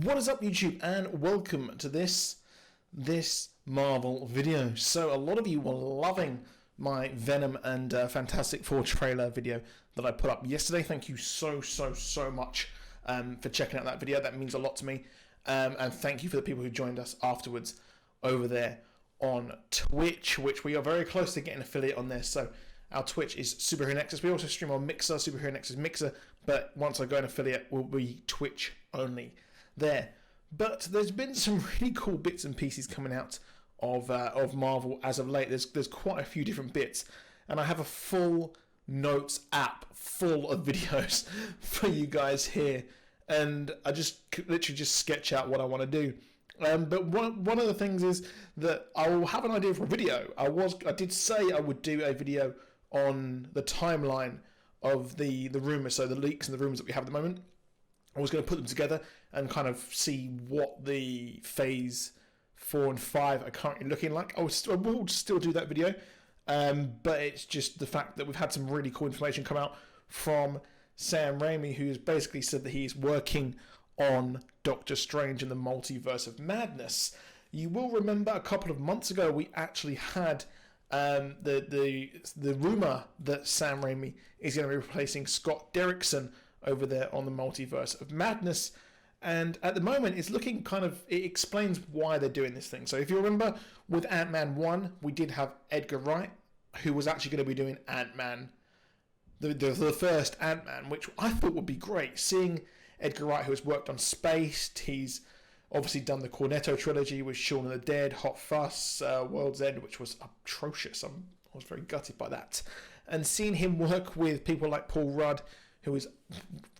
What is up, YouTube, and welcome to this Marvel video. So a lot of you were loving my Venom and Fantastic Four trailer video that I put up yesterday. Thank you so much for checking out that video. That means a lot to me, and thank you for the people who joined us afterwards over there on Twitch, which we are very close to getting affiliate on there. So our Twitch is Superheronexus. We also stream on Mixer, Superheronexus Mixer, but once I go an affiliate, we'll be Twitch only there. But there's been some really cool bits and pieces coming out of Marvel as of late. There's quite a few different bits, and I have a full notes app full of videos for you guys here, and I just literally just sketch out what I want to do. But one of the things is that I will have an idea for a video. I did say I would do a video on the timeline of the rumors, so the leaks and the rumors that we have at the moment. I was going to put them together and kind of see what the phase 4 and 5 are currently looking like. I will still do that video, but it's just the fact that we've had some really cool information come out from Sam Raimi, who's basically said that he's working on Doctor Strange and the Multiverse of Madness. You will remember a couple of months ago we actually had the rumor that Sam Raimi is going to be replacing Scott Derrickson over there on the Multiverse of Madness, and at the moment it's looking it explains why they're doing this thing. So if you remember, with Ant-Man 1 we did have Edgar Wright, who was actually going to be doing Ant-Man, the first Ant-Man, which I thought would be great. Seeing Edgar Wright, who has worked on Spaced, he's obviously done the Cornetto trilogy with Shaun of the Dead, Hot Fuss, World's End, which was atrocious. I was very gutted by that. And seeing him work with people like Paul Rudd, who is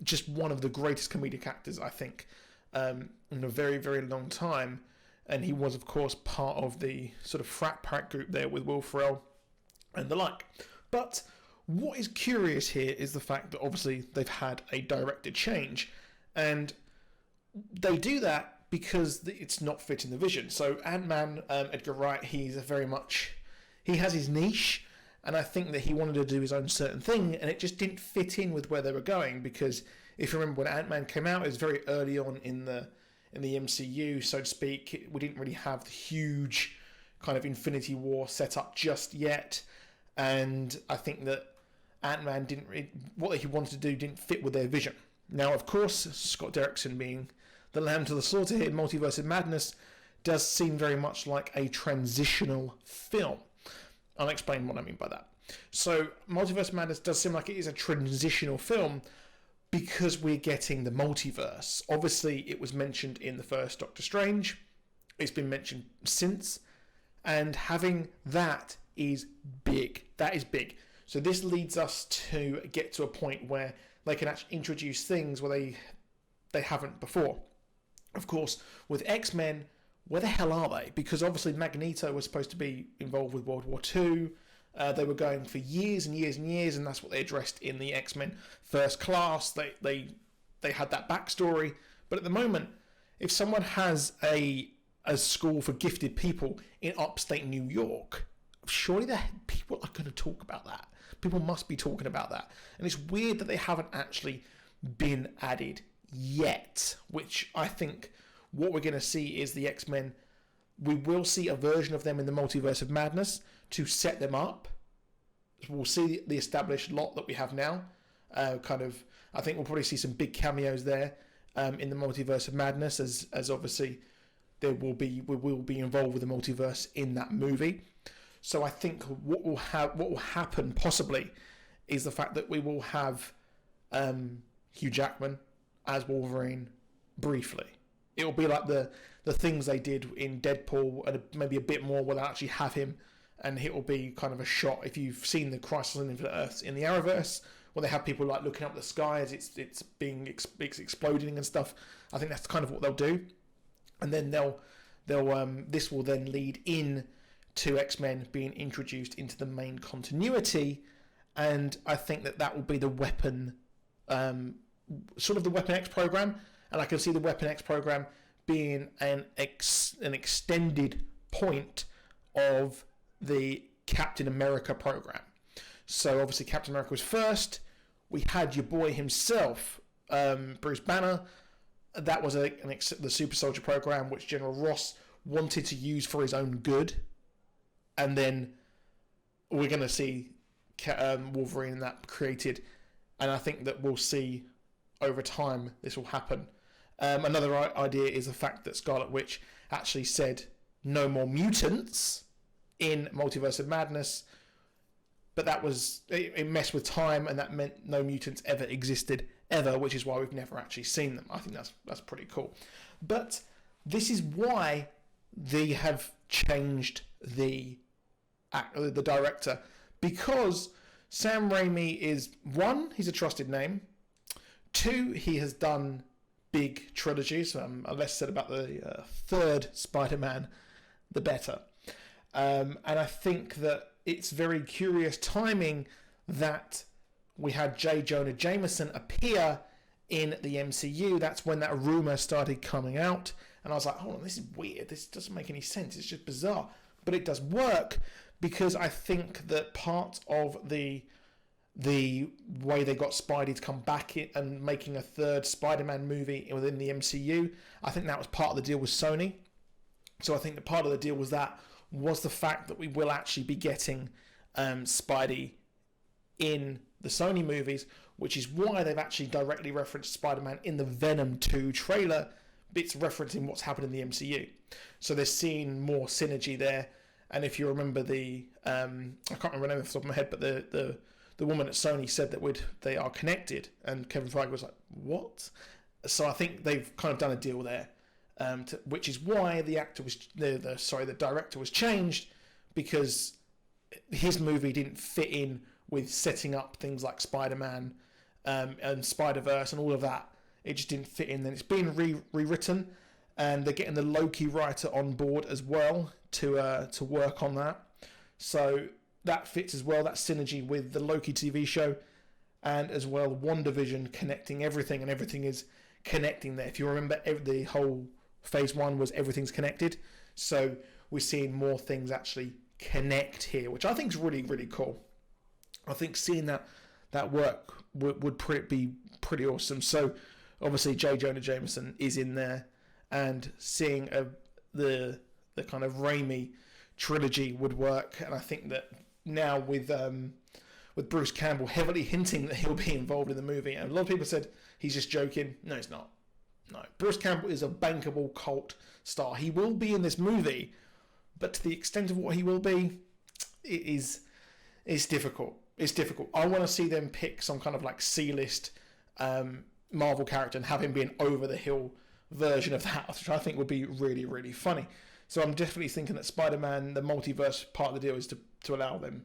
just one of the greatest comedic actors, I think, in a very, very long time. And he was, of course, part of the sort of frat pack group there with Will Ferrell and the like. But what is curious here is the fact that obviously they've had a director change. And they do that because it's not fitting the vision. So Ant-Man, Edgar Wright, he has his niche. And I think that he wanted to do his own certain thing, and it just didn't fit in with where they were going. Because if you remember when Ant-Man came out, it was very early on in the MCU, so to speak. We didn't really have the huge kind of Infinity War set up just yet, and I think that Ant-Man what he wanted to do didn't fit with their vision. Now, of course, Scott Derrickson being the lamb to the slaughter here in Multiverse of Madness does seem very much like a transitional film. I'll explain what I mean by that. So, Multiverse of Madness does seem like it is a transitional film because we're getting the multiverse. Obviously, it was mentioned in the first Doctor Strange. It's been mentioned since. And having that is big. That is big. So this leads us to get to a point where they can actually introduce things where they haven't before. Of course, with X-Men, where the hell are they? Because obviously Magneto was supposed to be involved with World War II. They were going for years and years and years, and that's what they addressed in the X-Men First Class. They had that backstory. But at the moment, if someone has a school for gifted people in upstate New York, surely the people are going to talk about that. People must be talking about that. And it's weird that they haven't actually been added yet, which I think what we're going to see is the X-Men. We will see a version of them in the Multiverse of Madness to set them up. We'll see the established lot that we have now. I think we'll probably see some big cameos there in the Multiverse of Madness, as obviously we will be involved with the multiverse in that movie. So I think what will happen possibly is the fact that we will have Hugh Jackman as Wolverine briefly. It will be like the things they did in Deadpool, and maybe a bit more where they actually have him, and it will be kind of a shot. If you've seen the Crisis on Infinite Earths in the Arrowverse, where they have people like looking up the sky as it's exploding and stuff, I think that's kind of what they'll do, and then this will then lead in to X-Men being introduced into the main continuity, and I think that will be the Weapon, sort of the Weapon X program. And I can see the Weapon X program being an extended point of the Captain America program. So obviously Captain America was first. We had your boy himself, Bruce Banner, that was the Super Soldier program, which General Ross wanted to use for his own good, and then we're going to see Wolverine and that created, and I think that we'll see over time this will happen. Another idea is the fact that Scarlet Witch actually said no more mutants in Multiverse of Madness, but that was it messed with time, and that meant no mutants ever existed ever, which is why we've never actually seen them. I think that's pretty cool. But this is why they have changed the director, because Sam Raimi is, one, he's a trusted name. Two, he has done big trilogies. The less said about the third Spider-Man, the better. And I think that it's very curious timing that we had J. Jonah Jameson appear in the MCU. That's when that rumor started coming out. And I was like, hold on, this is weird. This doesn't make any sense. It's just bizarre. But it does work, because I think that part of the way they got Spidey to come back and making a third Spider-Man movie within the MCU, I think that was part of the deal with Sony. So I think that part of the deal was the fact that we will actually be getting Spidey in the Sony movies, which is why they've actually directly referenced Spider-Man in the Venom 2 trailer. It's referencing what's happened in the MCU. So they're seeing more synergy there. And if you remember I can't remember the name off the top of my head, but the woman at Sony said that they are connected, and Kevin Feige was like, what? So I think they've kind of done a deal there, which is why the director was changed, because his movie didn't fit in with setting up things like Spider-Man and Spider-Verse and all of that. It just didn't fit in. Then it's been rewritten, and they're getting the Loki writer on board as well to work on that. So that fits as well, that synergy with the Loki TV show, and as well Wanda Vision connecting everything, and everything is connecting there. If you remember, the whole phase 1 was everything's connected. So we're seeing more things actually connect here, which I think is really, really cool. I think seeing that work would be pretty awesome. So obviously J. Jonah Jameson is in there, and seeing the kind of Raimi trilogy would work. And I think that now with Bruce Campbell heavily hinting that he'll be involved in the movie, and a lot of people said he's just joking. No, he's not. No, Bruce Campbell is a bankable cult star. He will be in this movie, but to the extent of what he will be, it's difficult. It's difficult. I want to see them pick some kind of like C-list Marvel character and have him be an over-the-hill version of that, which I think would be really, really funny. So I'm definitely thinking that Spider-Man, the multiverse part of the deal, is to allow them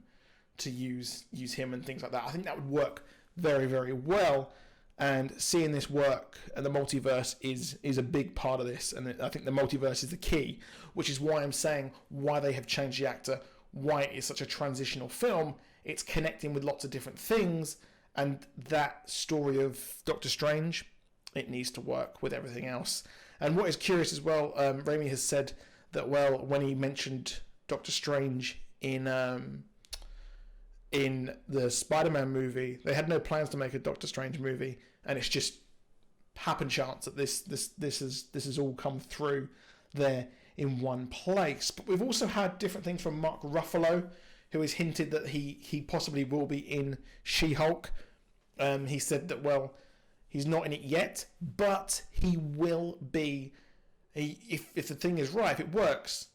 to use him and things like that. I think that would work very, very well. And seeing this work, and the multiverse is a big part of this. And I think the multiverse is the key, which is why I'm saying why they have changed the actor, why it is such a transitional film. It's connecting with lots of different things. And that story of Doctor Strange, it needs to work with everything else. And what is curious as well, Raimi has said that, well, when he mentioned Doctor Strange in the Spider-Man movie, they had no plans to make a Doctor Strange movie, and it's just happen chance that this has all come through there in one place. But we've also had different things from Mark Ruffalo, who has hinted that he possibly will be in She-Hulk. He said that, well, he's not in it yet, but he will be. If the thing is right, if it works,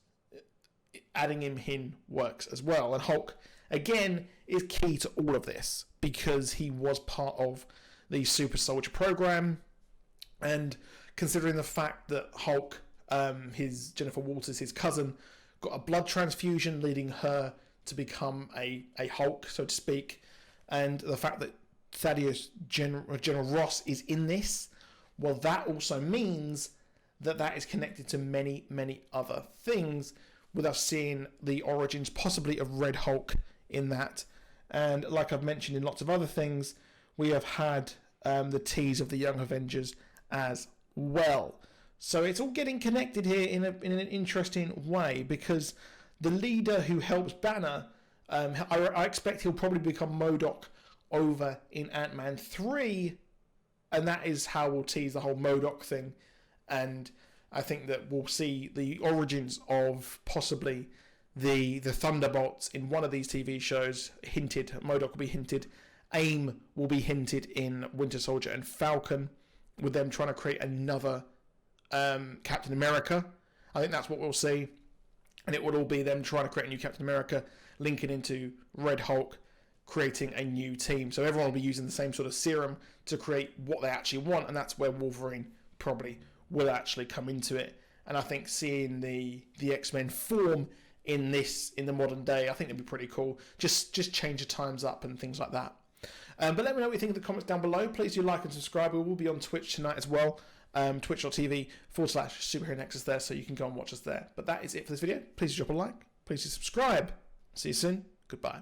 adding him in works as well. And Hulk, again, is key to all of this, because he was part of the Super Soldier program. And considering the fact that Hulk, his Jennifer Walters, his cousin, got a blood transfusion, leading her to become a Hulk, so to speak, and the fact that Thaddeus General Ross is in this, well, that also means that is connected to many, many other things, with us seeing the origins possibly of Red Hulk in that. And like I've mentioned in lots of other things, we have had the tease of the Young Avengers as well. So it's all getting connected here in an interesting way, because the leader who helps Banner, I expect he'll probably become MODOK over in Ant-Man 3, and that is how we'll tease the whole MODOK thing and I think that we'll see the origins of possibly the Thunderbolts in one of these TV shows hinted. MODOK will be hinted. AIM will be hinted in Winter Soldier and Falcon, with them trying to create another Captain America. I think that's what we'll see. And it would all be them trying to create a new Captain America, linking into Red Hulk, creating a new team. So everyone will be using the same sort of serum to create what they actually want, and that's where Wolverine probably will actually come into it. And I think seeing the X-Men form in the modern day, I think it'd be pretty cool. Just change the times up and things like that. But let me know what you think in the comments down below. Please do like and subscribe. We will be on Twitch tonight as well. Twitch.tv/Superheronexus there, so you can go and watch us there. But that is it for this video. Please drop a like. Please do subscribe. See you soon. Goodbye.